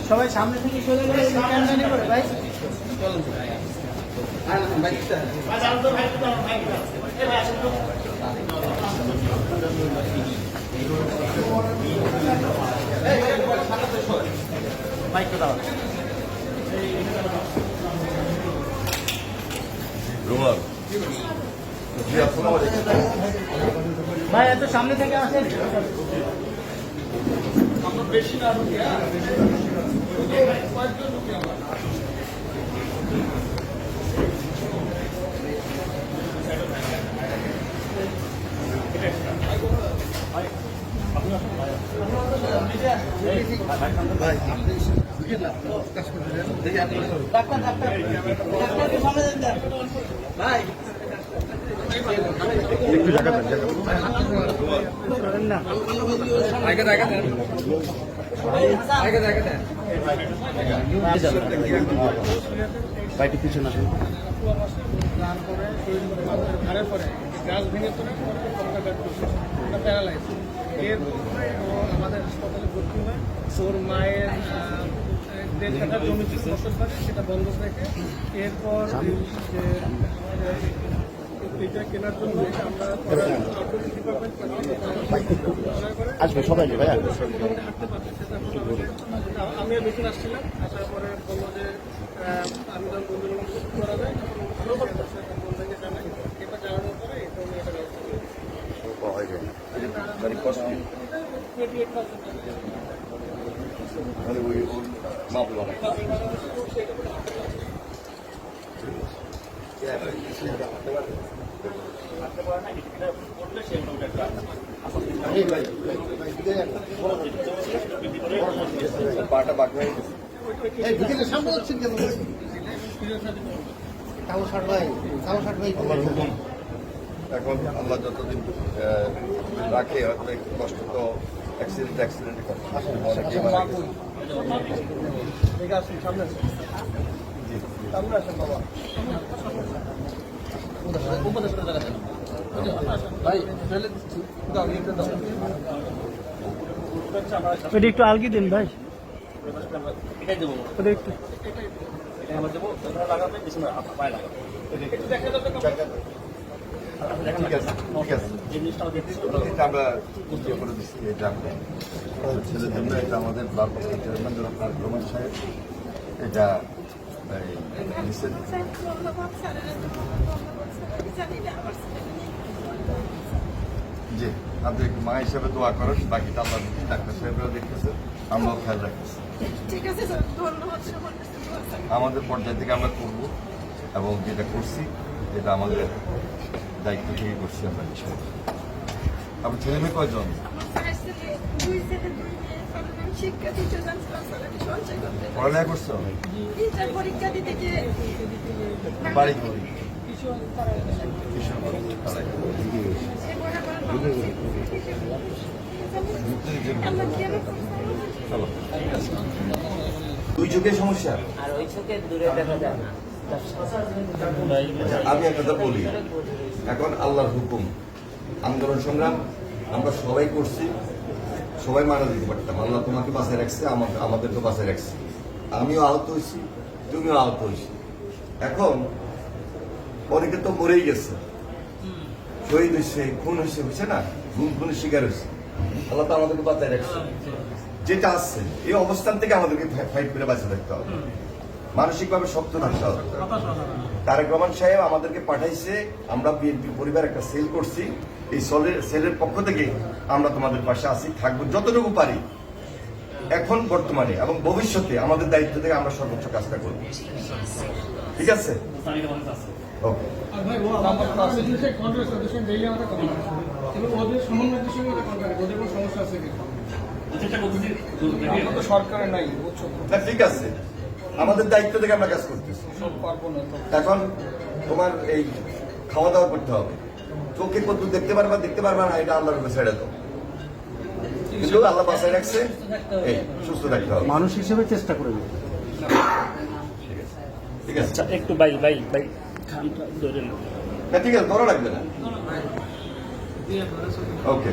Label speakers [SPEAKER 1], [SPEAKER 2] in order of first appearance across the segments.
[SPEAKER 1] সবাই সামনে থেকে চলে গেলে করে ভাই চলুন ভাই এত সামনে থেকে আসেন বেশি না
[SPEAKER 2] বাইটি পিছনে আসেন
[SPEAKER 1] গাছ ভেঙে তোলে প্যারালাইজ এরপরে ও আমাদের হাসপাতালে ভর্তি হয়। ওর মায়ের 1.5 কাঠা জমি ফসল করে সেটা বন্ধ রেখে এরপর এটা কেনার জন্য আমরা
[SPEAKER 2] আসবে সবাই ভাইয়া
[SPEAKER 1] হাঁটতে পারছি সেটা আমিও বেশি আসছিলাম। আসার পরে বললো যে আমি যখন বন্ধু করা যায় বন্ধুকে জানাই। এটা জানানোর পরে এটা উনি এটা
[SPEAKER 2] পাটা বাকি হয়ে গেছে সামনে হচ্ছেন কেন এখন আল্লাহ যতদিন রাখে হয়তো একটু কষ্ট তো অ্যাক্সিডেন্টে কথা
[SPEAKER 1] একটু আলগি দিন ভাই একটু
[SPEAKER 2] আমরা করে দিচ্ছি এটা ছেলের জন্য এটা আমাদের চেয়ারম্যান রহমান সাহেব এটা জি আপনি মা হিসেবে দোয়া করেন বাকিটা আল্লাহ ডাক্তার সাহেবরাও দেখতেছে আমরাও খেয়াল রাখতেছি আমাদের পর্যায় থেকে আমরা করব এবং যেটা করছি এটা আমাদের দায়িত্ব থেকে করছি আমরা বিষয়। আপনার ছেলে মেয়ে কয়জন? পড়ালেখা করছো? বাড়ি করি দুই চোখের সমস্যা
[SPEAKER 3] আর ওই চোখে দূরে দেখা যায় না।
[SPEAKER 2] আমি একটা কথা বলি, এখন আল্লাহর হুকুম আন্দোলন সংগ্রাম আমরা সবাই করছি, সবাই মারা দিতে পারতাম। আল্লাহ তোমাকে বাঁচায় রাখছে, আমাদেরকে বাঁচায় রাখছে। আমিও আহত হয়েছি, তুমিও আহত হয়েছি। এখন অনেকে তো মরেই গেছে, শহীদ হয়েছে, খুন হয়েছে, বুঝছে না, খুনের শিকার হয়েছে। আল্লাহ তো আমাদেরকে বাঁচায় রাখছে। যেটা আসছে এই অবস্থান থেকে আমাদেরকে ফাইট করে বাঁচে থাকতে হবে, মানসিকভাবে শক্ত থাকতে হবে। তারেক রহমান সাহেব আমাদেরকে পাঠাইছে, আমরা বিএনপি পরিবার একটা সেল করছি, এই সেলের পক্ষ থেকে আমরা তোমাদের পাশে আছি, থাকবো যতটুকু পারি এখন বর্তমানে এবং ভবিষ্যতে আমাদের দায়িত্ব থেকে আমরা সর্বোচ্চ কাজটা করব। ঠিক আছে, ওকে।
[SPEAKER 1] সরকারের নাই,
[SPEAKER 2] ঠিক আছে, আমাদের দায়িত্ব থেকে আমরা কাজ করতেছি। এখন তোমার এই খাওয়া দাওয়া করতে হবে, চোখে কত দেখতে পারবা না, এটা আল্লাহর উপরে ছেড়ে দাও। কিন্তু আল্লাহ বাসায় রাখছে, এই সুস্থ থাকতে হবে।
[SPEAKER 4] মানুষ হিসেবে চেষ্টা করে দেবে।
[SPEAKER 2] ঠিক আছে,
[SPEAKER 5] আচ্ছা একটু ভাই খামটা ধরে নাও।
[SPEAKER 2] হ্যাঁ ঠিক আছে, ধরা লাগবে না। ওকে,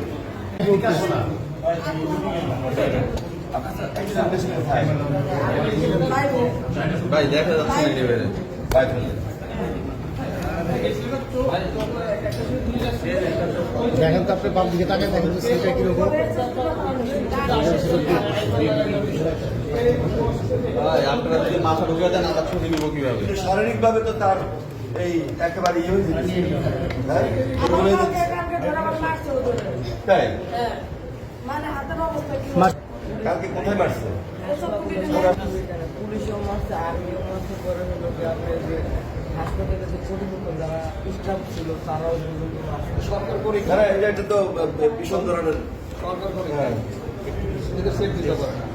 [SPEAKER 2] ভাই দেখা যাচ্ছে ভাই
[SPEAKER 4] দেখেন তো আপনি বাম দিকে তাকান, দেখেন তো সেটা কিরকম।
[SPEAKER 6] আপনারা যদি মাথা ঢুকে দেন আমরা ছবি নিব কিভাবে?
[SPEAKER 2] শারীরিকভাবে তো তার এই একেবারে ইয়ে হয়ে যেতেছে। হ্যাঁ তাই, কালকে কোথায় মারছে?
[SPEAKER 3] পুলিশও মারছে, আর্মিও মারছে, পরে হলো কি আপনার যে হাসপাতালে যে কর্মীরা যারা স্টাফ ছিল তারাও পর্যন্ত মারছে।
[SPEAKER 1] সরকার করে
[SPEAKER 2] হ্যাঁ এটা তো ভীষণ ধরনের
[SPEAKER 1] সরকার করে
[SPEAKER 2] হ্যাঁ
[SPEAKER 1] এদের সেফটি দিতে পারে না।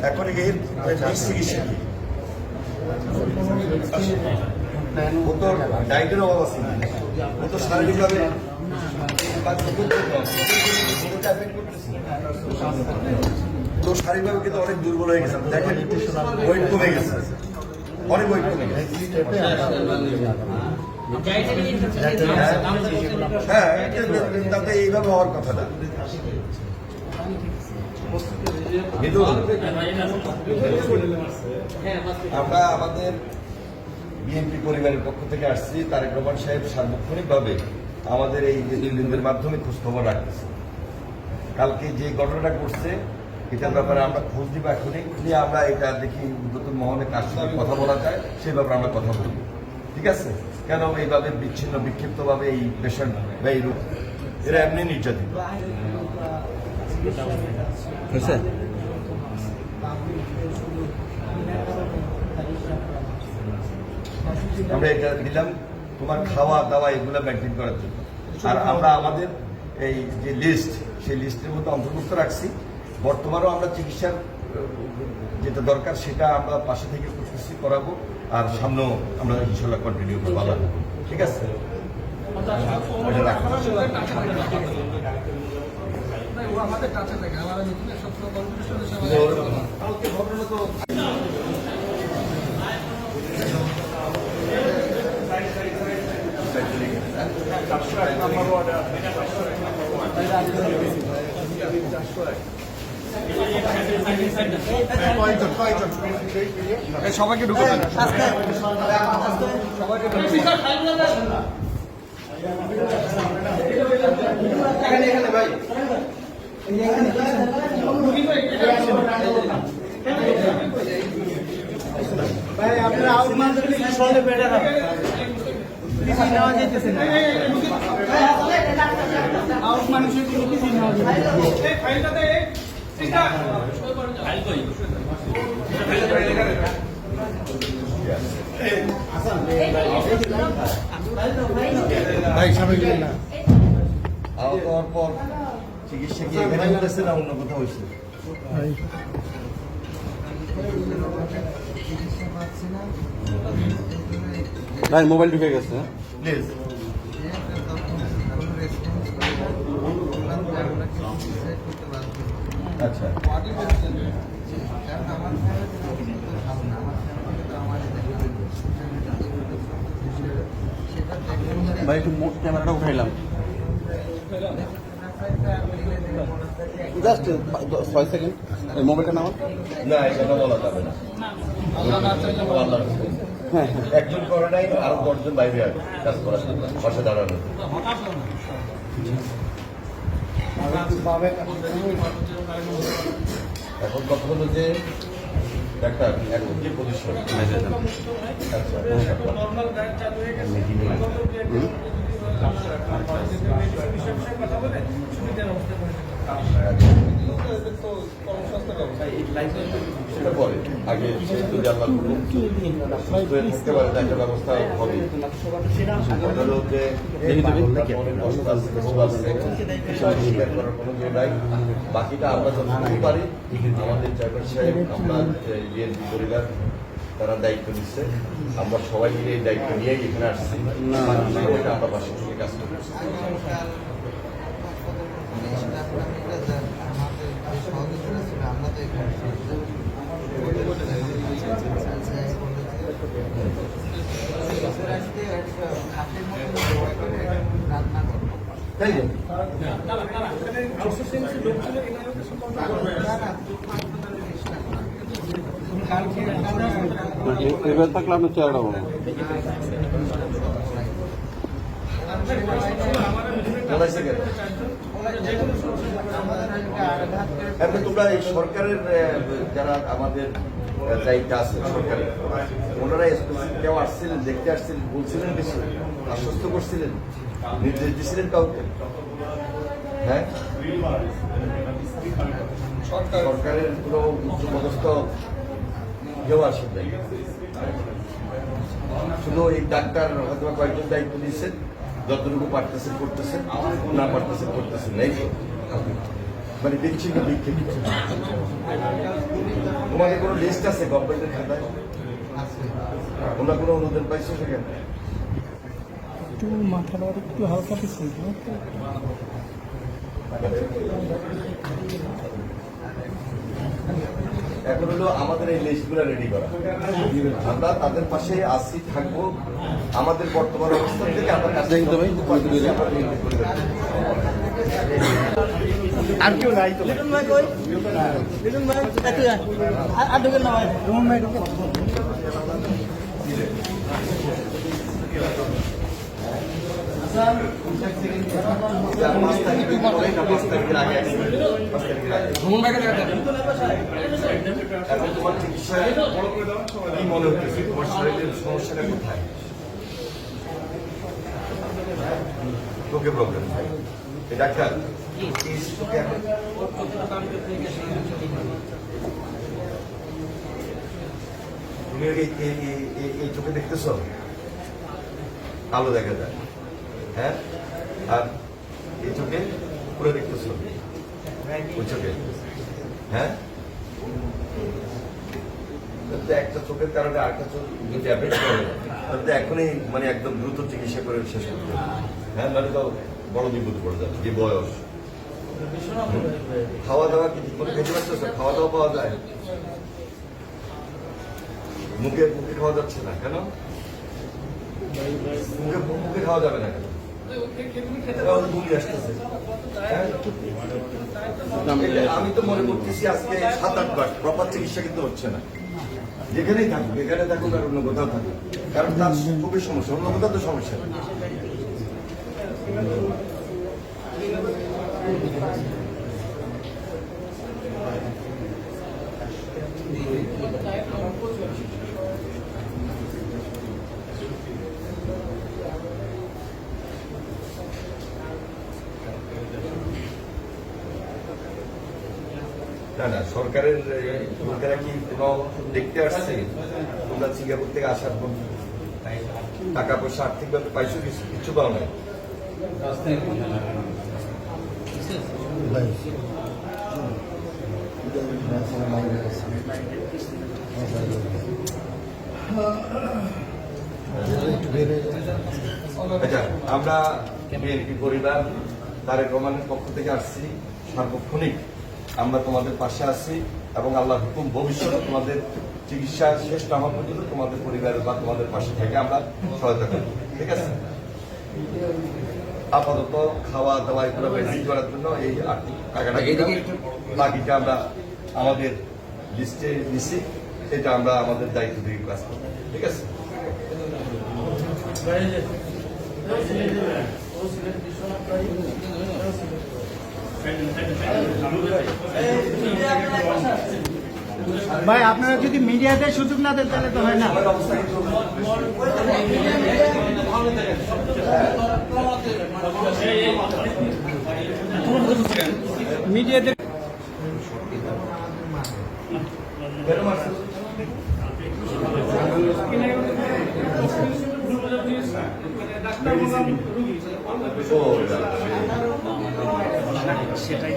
[SPEAKER 2] এখন এর চিকিৎসা কি? ও তো ডায়েটের অভাব আছে, ও তো শারীরিকভাবে তো শারীরিকভাবে কিন্তু অনেক দুর্বল হয়ে গেছে। দেখেন ওয়েট কমে গেছে, অনেক ওয়েট কমে গেছে। হ্যাঁ তাতে এইভাবে হওয়ার কথা না। কিন্তু আমরা আমাদের বিএনপি পরিবারের পক্ষ থেকে আসছি, তারেক রহমান সাহেব সার্বক্ষণিকভাবে আমাদের এই নেতৃবৃন্দের মাধ্যমে খোঁজখবর রাখতেছে। কালকে যে ঘটনাটা ঘটছে এটার ব্যাপারে আমরা খোঁজ দিব, এখনই নিয়ে আমরা এটা দেখি নতুন মহলে কার সঙ্গে কথা বলা যায় সেই ব্যাপারে আমরা কথা বলব। ঠিক আছে, কেন এইভাবে বিচ্ছিন্ন বিক্ষিপ্তভাবে এই পেশেন্ট বা এই রোগ এরা এমনি নির্যাতিত। আমরা এটা দিলাম তোমার খাওয়া দাওয়া এগুলো মেনটেন করার জন্য। আর আমরা আমাদের এই যে লিস্ট সেই লিস্টের মধ্যে অন্তর্ভুক্ত রাখছি। বর্তমানেও আমরা চিকিৎসার যেটা দরকার সেটা আমরা পাশে থেকে করতেছি, করাবো। আর সামনেও আমরা ইনশাল্লাহ কন্টিনিউ করবো। আল্লাহ ঠিক আছে, এটা রাখবো।
[SPEAKER 1] ও আমাদের কাছে থাকে, আমাদের মিটিংয়ে সবসময় কনফিউশনের সময় কালকে ঘটনা তো সবাইকে ঢুকে সবাইকে এখানে ভাই ভাই আপনারা আউট মানতে সরলে বেটার হবে। নেওয়া যাইতেছে না, আউট মানুষের কোনো কিছু নেওয়া যাবে। এই ফাইলটাতে ঠিকটা ফাইল কই
[SPEAKER 4] ভাই সামনে গেলেন না।
[SPEAKER 2] আহত হওয়ার পর চিকিৎসা কি এখানে হতেছে না অন্য কোথাও হয়েছে?
[SPEAKER 6] ভাই মোবাইল ঢুকে গেছে।
[SPEAKER 2] প্লিজ আচ্ছা
[SPEAKER 6] ভাই একটু ক্যামেরাটা উঠাইলাম জাস্ট 6 সেকেন্ড। এই মোবাইলটা নাও
[SPEAKER 2] না, এটা বলা যাবে না। আল্লাহর হুকুম।
[SPEAKER 6] হ্যাঁ
[SPEAKER 2] একজন করে নাই, আরো 10 জন বাইরে আসবে কাজ করার জন্য, পাশে দাঁড়ানো। এখন কথা হলো যে ডাক্তার এখন কি পজিশন? আচ্ছা
[SPEAKER 1] নর্মাল গাইড চালু হয়ে গেছে। কথা বলে সুবিধার অবস্থা করে তো কর্মসংস্থান ব্যবস্থা
[SPEAKER 2] সেটা পরে আগে যদি আল্লাহ হুকুম থাকতে পারে একটা ব্যবস্থা হবে। কথা হলো যে অনেক কষ্ট আছে, ক্ষোভ আছে, বিষয় স্বীকার করার কোনো জোর নাই। বাকিটা আমরা যতটুকু পারি আমাদের চেয়ারম্যান সাহেব, আমরা বিএনপি পরিবার তারা দায়িত্ব নিচ্ছে। আমরা সবাই মিলে এই দায়িত্ব নিয়েই এখানে আসছি। আমরা পাশে থেকে কাজ করছি। তাই না?
[SPEAKER 1] আউটসোর্সিং লোক ছিল এনারা
[SPEAKER 6] এবার থাকলে আপনার চেহারা বলো
[SPEAKER 2] বলাইছে কেন? এখন তোমরা এই সরকারের যারা আমাদের দায়িত্ব আছে সরকারের, ওনারা স্পেসিফিক কেউ আসছিলেন, দেখতে আসছিলেন, বলছিলেন কিছু, আশ্বস্ত করছিলেন, নির্দেশ দিয়েছিলেন কাউকে? হ্যাঁ, সরকারের কোনো উচ্চপদস্থ কেউ আসেন নাই, শুধু এই ডাক্তার হয়তো কয়েকজন দায়িত্ব দিচ্ছেন, যতটুকু পারতেছেন করতেছেন, না পারতেছেন করতেছেন, এই তো। মানে বিচ্ছিন্ন বিক্ষিপ্ত। তোমাদের কোনো লিস্ট আছে গভর্নমেন্টের খাতায়? তোমরা কোনো অনুদান পাইছো সেখানে?
[SPEAKER 1] একটু মাথাটা একটু হালকা পিছিয়ে
[SPEAKER 2] এখন হলো আমাদের এই লিস্টগুলো রেডি করা, আমরা তাদের পাশে আসি, থাকবো, আমাদের বর্তমান অবস্থান থেকে আমরা কাজ করতে পারি।
[SPEAKER 4] আর কেউ নাই তো?
[SPEAKER 3] লিটন ভাই কই? লিটন ভাই আর ঢুকেন না ভাই। রুমন ভাই ঢুকেন।
[SPEAKER 2] এখন তোমার চিকিৎসা কি মনে হচ্ছে? তোমার শরীরের সমস্যাটা কোথায়? তোকে প্রবলেম এই ডাক্তার তোকে এখন তুমি এই চোখে দেখতেছ কালো দেখা যায়, হ্যাঁ, আর এই চোখে পুরো দেখতেছ ওই চোখে, হ্যাঁ। একটা চোখের কারণে আরেকটা চোখ যদি অ্যাফেক্ট করে তাহলে এখনই মানে একদম দ্রুত চিকিৎসা করে শেষ করতে হবে, হ্যাঁ, মানে তো বড় বিপদ পড়ে যাবে। যে বয়স, খাওয়া দাওয়া কি ঠিক করে খেতে পারতেছ? খাওয়া দাওয়া পাওয়া যায়? মুখে মুখে খাওয়া যাচ্ছে না কেন? মুখে খাওয়া যাবে না কেন? ঘুমিয়ে আসতেছে। আমি তো মনে করতেছি আজকে 7-8 বার প্রপার চিকিৎসা কিন্তু হচ্ছে না। যেখানেই থাকুক, এখানে থাকুক আর অন্য কোথাও থাকুক, কারণ তার খুবই সমস্যা, অন্য কোথাও তো সমস্যা নেই। না না, সরকারের লোকেরা কি কোনো দেখতে আসছে? তোমরা সিঙ্গাপুর থেকে আসার পর টাকা পয়সা আর্থিকভাবে পাইছো? কিছু পাও নাই? আচ্ছা, আমরা বিএনপি পরিবার তারেক রহমানের পক্ষ থেকে আসছি, সার্বক্ষণিক আমরা তোমাদের পাশে আছি এবং আল্লাহর হুকুম ভবিষ্যতে তোমাদের চিকিৎসা শেষ না হওয়া পর্যন্ত তোমাদের পরিবারের বা তোমাদের পাশে থেকে আমরা সহায়তা করব, ঠিক আছে? আপাতত খাওয়া দাওয়া এগুলো মেনটেন করার জন্য এই আর্থিক টাকাটা বাকিটা আমরা আমাদের লিস্টে নিচ্ছি, এটা আমরা আমাদের দায়িত্ব থেকে কাজ করব, ঠিক আছে?
[SPEAKER 4] ভাই আপনারা যদি মিডিয়াতে সুযোগ না দেন তাহলে তো হয় না।
[SPEAKER 2] আমার অবস্থা কিন্তু
[SPEAKER 4] মিডিয়াতে
[SPEAKER 2] কেন মারছে?
[SPEAKER 5] সেটাই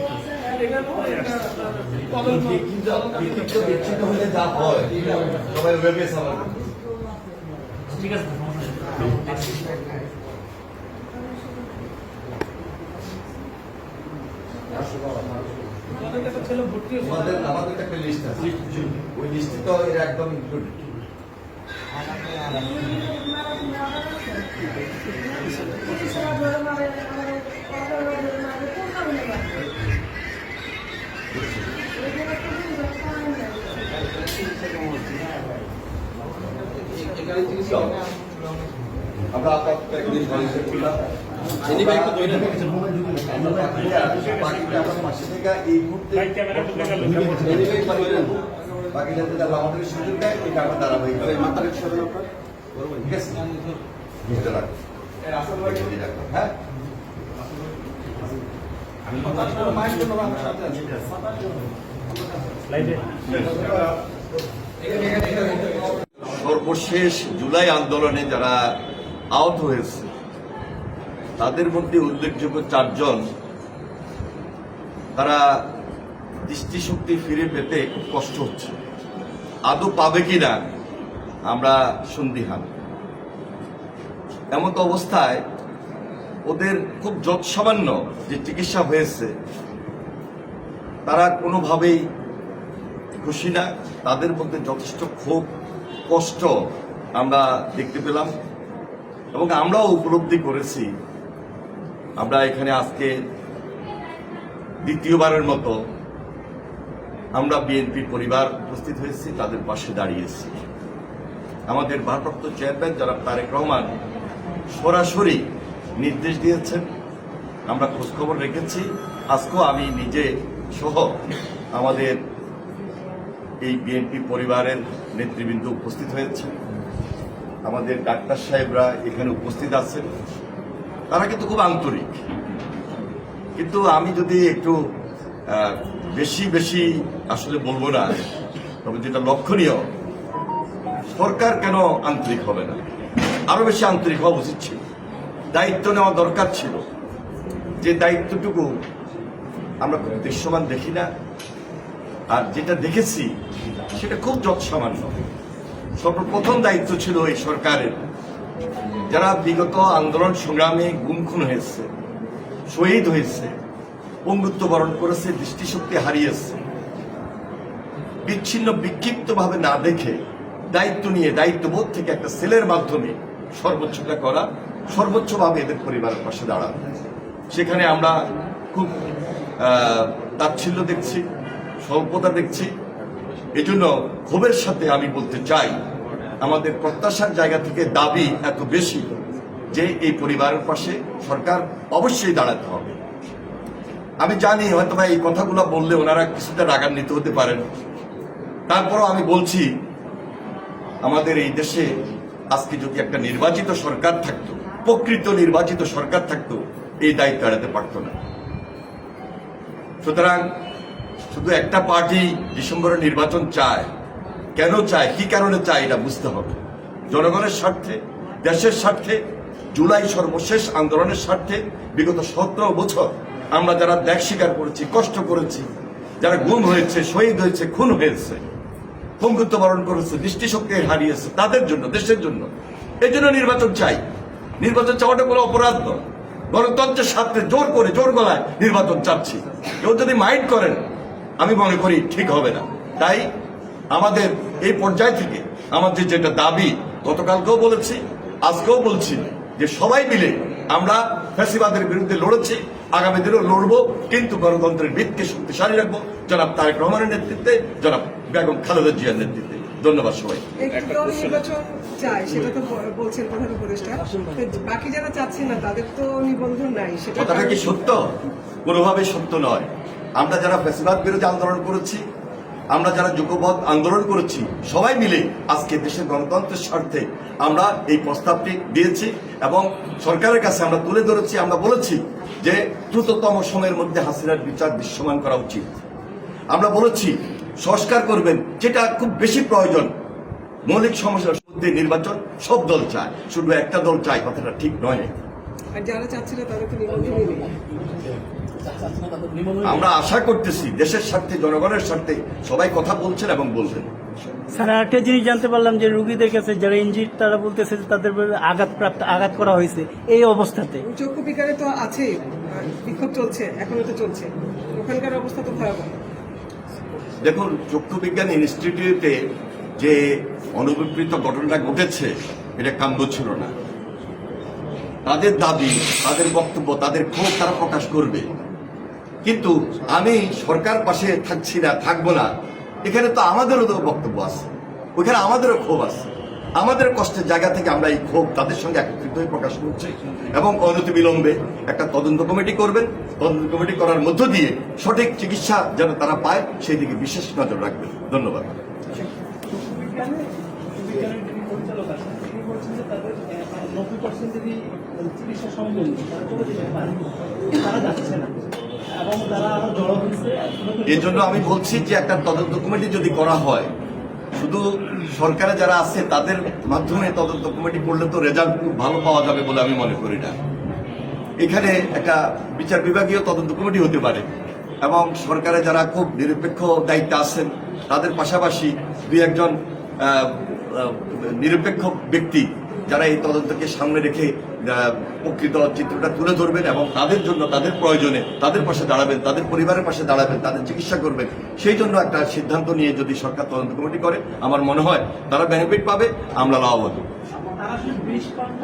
[SPEAKER 2] বিক্ষিপ্ত বিচ্ছিন্ন হলে যা হয় সবাই ভেবেছে আমার
[SPEAKER 5] ঠিক আছে।
[SPEAKER 2] আমাদের একটা লিস্ট আছে, ওই লিস্টে তো এরা একদম ইনক্লুডেড। আমরা আপাতত একদিন সলিউশন করলাম। আমরা বাকিটা আমরা পাশে থেকে এই মুহূর্তে বাকিটা যেটা আমাদের সুযোগ দেয় এটা আমরা ধারাবাহিকভাবে মাতারের সাথে ঠিক আছে এটা রাখো হ্যাঁ সর্বশেষ জুলাই আন্দোলনে যারা আহত হয়েছে তাদের মধ্যে উল্লেখযোগ্য 4 জন তারা দৃষ্টিশক্তি ফিরে পেতে খুব কষ্ট হচ্ছে, আদৌ পাবে কিনা আমরা সন্দিহান। এমত অবস্থায় ওদের খুব যৎসামান্য যে চিকিৎসা হয়েছে তারা কোনোভাবেই খুশি না, তাদের মধ্যে যথেষ্ট ক্ষোভ কষ্ট আমরা দেখতে পেলাম এবং আমরাও উপলব্ধি করেছি। আমরা এখানে আজকে দ্বিতীয়বারের মতো আমরা বিএনপি পরিবার উপস্থিত হয়েছি, তাদের পাশে দাঁড়িয়েছি। আমাদের ভারপ্রাপ্ত চেয়ারম্যান জনাব তারেক রহমান সরাসরি নির্দেশ দিয়েছেন, আমরা খোঁজখবর রেখেছি। আজকেও আমি নিজে সহ আমাদের এই বিএনপি পরিবারের নেতৃবৃন্দ উপস্থিত হয়েছে, আমাদের ডাক্তার সাহেবরা এখানে উপস্থিত আছেন, তারা কিন্তু খুব আন্তরিক। কিন্তু আমি যদি একটু বেশি আসলে বলবো না, তবে যেটা লক্ষণীয়, সরকার কেন আন্তরিক হবে না? আরো বেশি আন্তরিক হওয়া উচিত ছিল, দায়িত্ব নেওয়া দরকার ছিল। যে দায়িত্বটুকু আমরা খুব দৃশ্যমান দেখি না, আর যেটা দেখেছি সেটা খুব যৎসামান্য। সর্বপ্রথম দায়িত্ব ছিল এই সরকারের, যারা বিগত আন্দোলন সংগ্রামে গুম খুন হয়েছে, শহীদ হয়েছে, পঙ্গুত্ব বরণ করেছে, দৃষ্টিশক্তি হারিয়েছে, বিচ্ছিন্ন বিক্ষিপ্তভাবে না দেখে দায়িত্ব নিয়ে দায়িত্ববোধ থেকে একটা সেলের মাধ্যমে সর্বোচ্চটা করা, সর্বোচ্চভাবে এদের পরিবারের পাশে দাঁড়ানো। সেখানে আমরা খুব তাচ্ছিল্য দেখছি, স্বল্পতা দেখছি। এজন্য ক্ষোভের সাথে আমি বলতে চাই, আমাদের প্রত্যাশার জায়গা থেকে দাবি এত বেশি যে এই পরিবারের পাশে সরকার অবশ্যই দাঁড়াতে হবে। আমি জানি হয়তো বা এই কথাগুলো বললে ওনারা কিছুটা রাগান্বিত হতে পারেন, তারপরও আমি বলছি, আমাদের এই দেশে আজকে যদি একটা নির্বাচিত সরকার থাকতো, প্রকৃত নির্বাচিত সরকার থাকতো, এই দায়িত্ব এড়াতে পারত না। সুতরাং শুধু একটা পার্টি ডিসেম্বরে নির্বাচন চায়, কেন চায়, কি কারণে চায়, এটা বুঝতে হবে। জনগণের স্বার্থে, দেশের স্বার্থে, জুলাই সর্বশেষ আন্দোলনের স্বার্থে বিগত 17 বছর আমরা যারা ত্যাগ স্বীকার করেছি, কষ্ট করেছি, যারা গুম হয়েছে, শহীদ হয়েছে, খুন হয়েছে, পঙ্গুত্ব বরণ করেছে, দৃষ্টিশক্তি হারিয়েছে, তাদের জন্য, দেশের জন্য, এই জন্য নির্বাচন চাই। নির্বাচন চাওয়াটা কোনো অপরাধ নয়, গণতন্ত্রের স্বার্থে জোর করে, জোর গলায় নির্বাচন চাচ্ছি। কেউ যদি মাইন্ড করেন, আমি মনে করি ঠিক হবে না। তাই আমাদের এই পর্যায় থেকে আমাদের যেটা দাবি, গতকালকেও বলেছি, আজকেও বলছি, যে সবাই মিলে আমরা ফ্যাসিবাদের বিরুদ্ধে লড়েছি, আগামী দিনেও লড়বো, কিন্তু গণতন্ত্রের ভিতকে শক্তিশালী রাখবো, জনাব তারেক রহমানের নেতৃত্বে, জনাব বেগম খালেদা জিয়ার নেতৃত্বে। ধন্যবাদ সবাই।
[SPEAKER 7] একটু দল নির্বাচন চাই, সেটা তো বলছেন প্রধান উপদেষ্টা, বাকি যারা চাচ্ছেন না তাদের তো নিবন্ধন নাই, সেটা
[SPEAKER 2] কথাটা কি সত্য? কোনোভাবে সত্য নয়। আমরা যারা ফ্যাসিবাদ বিরোধী আন্দোলন করেছি, আমরা যারা যুগপৎ আন্দোলন করেছি, সবাই মিলে আজকে দেশের গণতন্ত্রের স্বার্থে আমরা এই প্রস্তাবটি দিয়েছি এবং সরকারের কাছে আমরা তুলে ধরেছি। আমরা বলেছি যে দ্রুততম সময়ের মধ্যে হাসিনার বিচার দৃশ্যমান করা উচিত। আমরা বলেছি সংস্কার করবেন, যেটা খুব বেশি প্রয়োজন। মৌলিক সমস্যার মধ্যে নির্বাচন সব দল চায়, শুধু একটা দল চায়, কথাটা ঠিক নয়।
[SPEAKER 7] আর যারা চাচ্ছে না তাদের তো নিবন্ধনই নেই।
[SPEAKER 2] আমরা আশা করতেছি দেশের স্বার্থে, জনগণের স্বার্থে সবাই কথা বলছেন এবং বলবেন।
[SPEAKER 4] স্যার, একটা জিনিস জানতে পারলাম যে রোগীদের কাছে যারা ইনজিড, তারা বলতেছে যে তাদের আঘাত করা হয়েছে। এই অবস্থাতে
[SPEAKER 7] চক্ষু বিকারে তো আছে, বিক্ষোভ চলছে, এখনো তো চলছে, ওখানকার অবস্থা তো ভয়াবহ।
[SPEAKER 2] দেখুন, চক্ষু বিজ্ঞান ইনস্টিটিউটে যে অনুবিপ্রীত ঘটনাটা ঘটেছে, এটা কাম্য ছিল না। তাদের দাবি, তাদের বক্তব্য, তাদের ক্ষোভ তারা প্রকাশ করবে। কিন্তু আমি সরকার পাশে থাকছি না, থাকবো না, এখানে তো আমাদেরও তো বক্তব্য আছে, ওইখানে আমাদেরও ক্ষোভ আছে। আমাদের কষ্টের জায়গা থেকে আমরা এই ক্ষোভ তাদের সঙ্গে একত্রিত হয়ে প্রকাশ করছি এবং অনতিবিলম্বে একটা তদন্ত কমিটি করবেন। তদন্ত কমিটি করার মধ্য দিয়ে সঠিক চিকিৎসা যেন তারা পায় সেই দিকে বিশেষ নজর রাখবেন। ধন্যবাদ।
[SPEAKER 1] পরিচালক আছেন, তিনি বলছেন যে তাদের 90% যদি চিকিৎসা সম্ভব তারা যাচ্ছে না এবং তারা আরো জড়ো হয়েছে।
[SPEAKER 2] এই জন্য আমি বলছি যে একটা তদন্ত কমিটি যদি করা হয়, শুধু সরকারে যারা আছে তাদের মাধ্যমে তদন্ত কমিটি করলে তো রেজাল্ট খুব ভালো পাওয়া যাবে বলে আমি মনে করি না। এখানে একটা বিচার বিভাগীয় তদন্ত কমিটি হতে পারে এবং সরকারে যারা খুব নিরপেক্ষ দায়িত্বে আছেন তাদের পাশাপাশি দুই একজন নিরপেক্ষ ব্যক্তি যারা এই তদন্তকে সামনে রেখে প্রকৃত চিত্রটা তুলে ধরবেন এবং তাদের জন্য, তাদের প্রয়োজনে তাদের পাশে দাঁড়াবেন, তাদের পরিবারের পাশে দাঁড়াবেন, তাদের চিকিৎসা করবেন। সেই জন্য একটা সিদ্ধান্ত নিয়ে যদি সরকার তদন্ত কমিটি করে, আমার মনে হয় তারা বেনিফিট পাবে, আমরা লাভবান হব।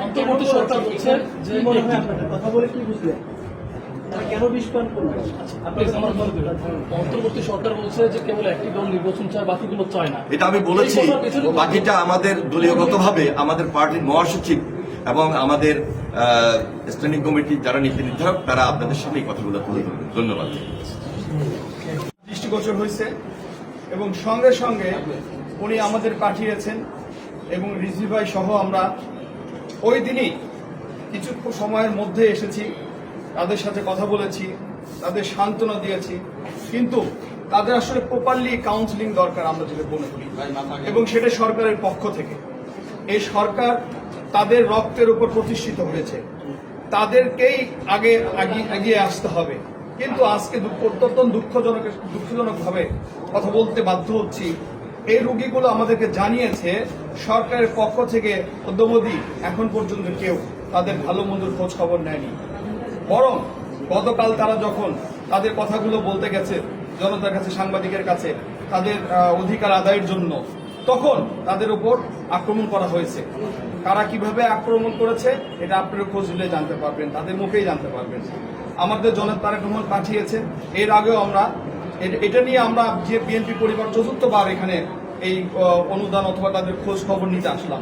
[SPEAKER 1] অন্তর্বর্তী সরকার বলছে যে কথা বলে কি বুঝলেন তারা কেন বিষ পান করবে? অন্তর্বর্তী সরকার বলছে যে কেবল একটি দল নির্বাচন চায়, বাকিগুলো চায় না।
[SPEAKER 2] এটা আমি বলেছি, বাকিটা আমাদের দলীয়গতভাবে আমাদের পার্টির মহাসচিব এবং আমাদের স্ট্যান্ডিং কমিটির যারা নীতি নির্ধারক তারা আপনাদের সামনে এই কথাগুলো তুলে ধরবেন। ধন্যবাদ।
[SPEAKER 8] দৃষ্টিগোচর হয়েছে এবং সঙ্গে সঙ্গে উনি আমাদের পাঠিয়েছেন এবং রিজভি ভাই সহ আমরা ওই দিনই কিছু সময়ের মধ্যে এসেছি, তাদের সাথে কথা বলেছি, তাদের সান্ত্বনা দিয়েছি, কিন্তু তাদের আসলে প্রপারলি কাউন্সিলিং দরকার আমরা যেটা মনে করি, এবং সেটা সরকারের পক্ষ থেকে। এই সরকার তাদের রক্তের উপর প্রতিষ্ঠিত হয়েছে, তাদেরকেই আগে এগিয়ে আসতে হবে। কিন্তু আজকে অত্যন্ত দুঃখজনকভাবে কথা বলতে বাধ্য হচ্ছি, এই রোগীগুলো আমাদেরকে জানিয়েছে সরকারের পক্ষ থেকে অদ্যবধি এখন পর্যন্ত কেউ তাদের ভালো মন্দের খোঁজ খবর নেয়নি। বরং গতকাল তারা যখন তাদের কথাগুলো বলতে গেছে জনতার কাছে, সাংবাদিকের কাছে, তাদের অধিকার আদায়ের জন্য, তখন তাদের উপর আক্রমণ করা হয়েছে। কারা কিভাবে আক্রমণ করেছে এটা আপনারা খোঁজ নিলে জানতে পারবেন, তাদের মুখেই জানতে পারবেন। আমাদের জনাব তারেক রহমান পাঠিয়েছেন, এর আগেও আমরা এটা নিয়ে আমরা যে বিএনপি পরিবার চতুর্থবার এখানে এই অনুদান অথবা তাদের খোঁজ খবর নিতে আসলাম।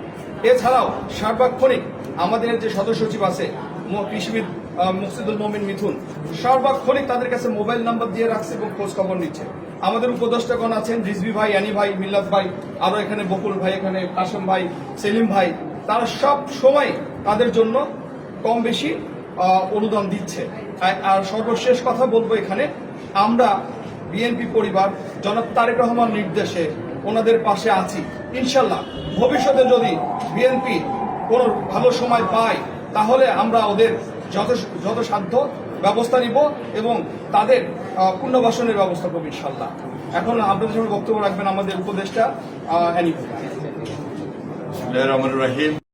[SPEAKER 8] এছাড়াও সার্বক্ষণিক আমাদের যে সদস্য সচিব আছে কৃষিবিদ মুকসিদুল মমিন মিথুন, সার্বক্ষণিক তাদের কাছে মোবাইল নাম্বার দিয়ে রাখছে এবং খোঁজ খবর নিচ্ছে। আমাদের উপদেষ্টাগণ আছেন, রিজভি ভাই, অ্যানি ভাই, মিল্লাত ভাই, আরো এখানে বকুল ভাই, এখানে কাসেম ভাই, সেলিম ভাই, তারা সব সময় তাদের জন্য কম বেশি অনুদান দিচ্ছে। আর সর্বশেষ কথা বলবো, এখানে আমরা বিএনপি পরিবার জনাব তারেক রহমান নির্দেশে ওনাদের পাশে আছি। ইনশাল্লাহ ভবিষ্যতে যদি বিএনপি কোনো ভালো সময় পায় তাহলে আমরা ওদের যথাসাধ্য ব্যবস্থা নিব এবং তাদের পুনর্বাসনের ব্যবস্থা করব ইনশাল্লাহ। এখন আপনাদের সামনে বক্তব্য রাখবেন আমাদের উপদেষ্টা অ্যানি।
[SPEAKER 2] বিসমিল্লাহির রহমানির রহিম।